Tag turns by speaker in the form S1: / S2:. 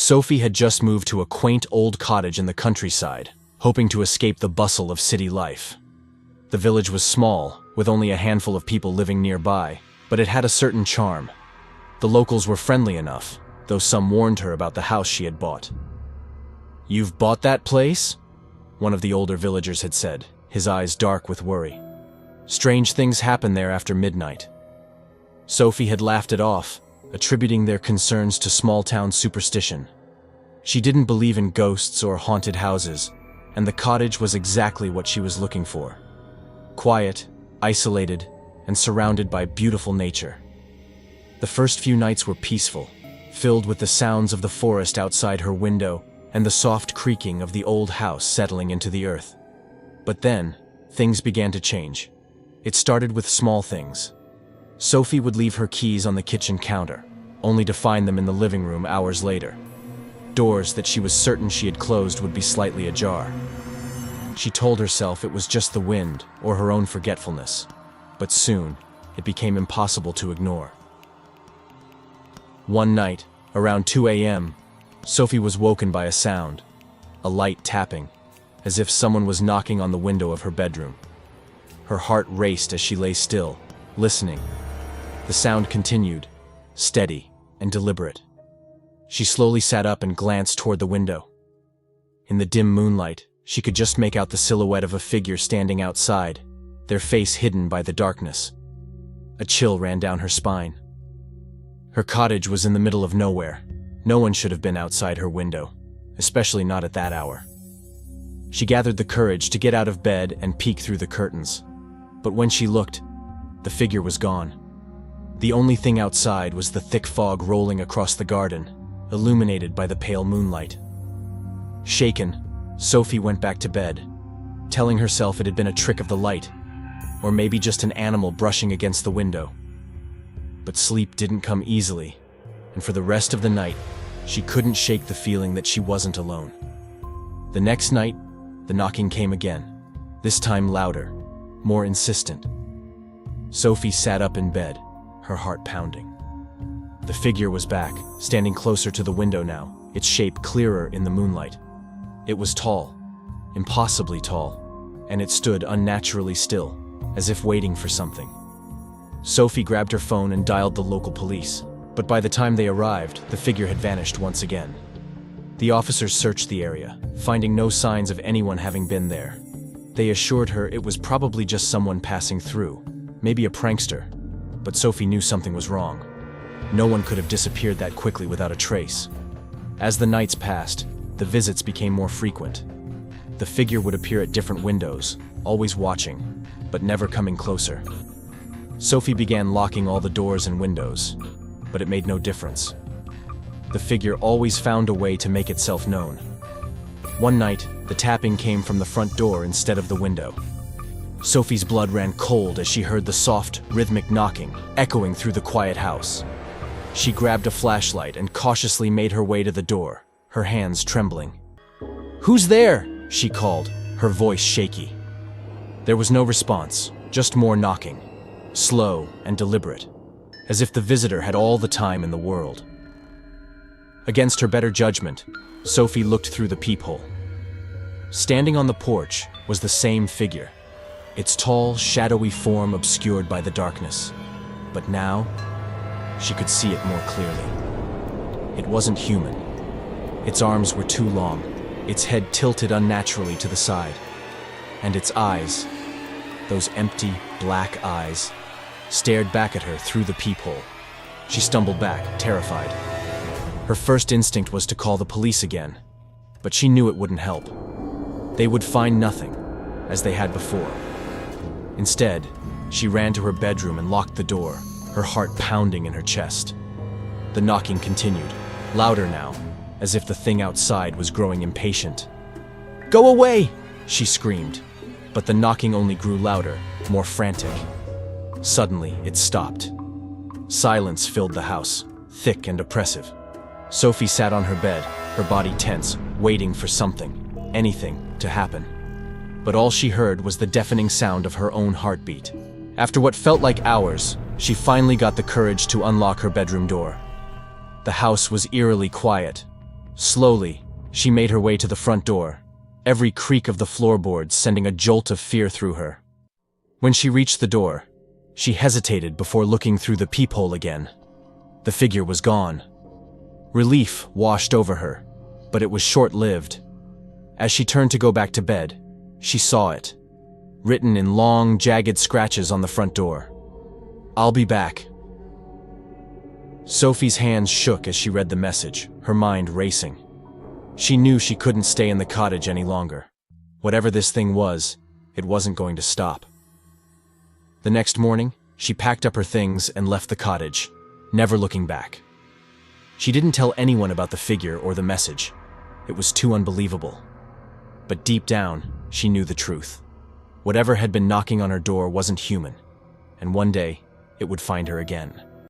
S1: Sophie had just moved to a quaint old cottage in the countryside, hoping to escape the bustle of city life. The village was small, with only a handful of people living nearby, but it had a certain charm. The locals were friendly enough, though some warned her about the house she had bought. "You've bought that place?" one of the older villagers had said, his eyes dark with worry. Strange things happen there after midnight. Sophie had laughed it off, attributing their concerns to small-town superstition. She didn't believe in ghosts or haunted houses, and the cottage was exactly what she was looking for. Quiet, isolated, and surrounded by beautiful nature. The first few nights were peaceful, filled with the sounds of the forest outside her window and the soft creaking of the old house settling into the earth. But then, things began to change. It started with small things. Sophie would leave her keys on the kitchen counter, only to find them in the living room hours later. Doors that she was certain she had closed would be slightly ajar. She told herself it was just the wind or her own forgetfulness, but soon it became impossible to ignore. One night, around 2 a.m., Sophie was woken by a sound, a light tapping, as if someone was knocking on the window of her bedroom. Her heart raced as she lay still, listening. The sound continued, steady and deliberate. She slowly sat up and glanced toward the window. In the dim moonlight, she could just make out the silhouette of a figure standing outside, their face hidden by the darkness. A chill ran down her spine. Her cottage was in the middle of nowhere. No one should have been outside her window, especially not at that hour. She gathered the courage to get out of bed and peek through the curtains. But when she looked, the figure was gone. The only thing outside was the thick fog rolling across the garden, illuminated by the pale moonlight. Shaken, Sophie went back to bed, telling herself it had been a trick of the light, or maybe just an animal brushing against the window. But sleep didn't come easily, and for the rest of the night, she couldn't shake the feeling that she wasn't alone. The next night, the knocking came again, this time louder, more insistent. Sophie sat up in bed, her heart pounding. The figure was back, standing closer to the window now, its shape clearer in the moonlight. It was tall, impossibly tall, and it stood unnaturally still, as if waiting for something. Sophie grabbed her phone and dialed the local police, but by the time they arrived, the figure had vanished once again. The officers searched the area, finding no signs of anyone having been there. They assured her it was probably just someone passing through, maybe a prankster, but Sophie knew something was wrong. No one could have disappeared that quickly without a trace. As the nights passed, the visits became more frequent. The figure would appear at different windows, always watching, but never coming closer. Sophie began locking all the doors and windows, but it made no difference. The figure always found a way to make itself known. One night, the tapping came from the front door instead of the window. Sophie's blood ran cold as she heard the soft, rhythmic knocking echoing through the quiet house. She grabbed a flashlight and cautiously made her way to the door, her hands trembling. "Who's there?" she called, her voice shaky. There was no response, just more knocking, slow and deliberate, as if the visitor had all the time in the world. Against her better judgment, Sophie looked through the peephole. Standing on the porch was the same figure, its tall, shadowy form obscured by the darkness. But now, she could see it more clearly. It wasn't human. Its arms were too long, its head tilted unnaturally to the side, and its eyes, those empty, black eyes, stared back at her through the peephole. She stumbled back, terrified. Her first instinct was to call the police again, but she knew it wouldn't help. They would find nothing, as they had before. Instead, she ran to her bedroom and locked the door, her heart pounding in her chest. The knocking continued, louder now, as if the thing outside was growing impatient. "Go away!" she screamed, but the knocking only grew louder, more frantic. Suddenly, it stopped. Silence filled the house, thick and oppressive. Sophie sat on her bed, her body tense, waiting for something, anything, to happen. But all she heard was the deafening sound of her own heartbeat. After what felt like hours, she finally got the courage to unlock her bedroom door. The house was eerily quiet, Slowly, she made her way to the front door, every creak of the floorboards sending a jolt of fear through her. When she reached the door, she hesitated before looking through the peephole again. The figure was gone. Relief washed over her, but it was short-lived. As she turned to go back to bed, she saw it, written in long, jagged scratches on the front door. "I'll be back." Sophie's hands shook as she read the message, her mind racing. She knew she couldn't stay in the cottage any longer. Whatever this thing was, it wasn't going to stop. The next morning, she packed up her things and left the cottage, never looking back. She didn't tell anyone about the figure or the message. It was too unbelievable. But deep down, she knew the truth. Whatever had been knocking on her door wasn't human, and one day, it would find her again.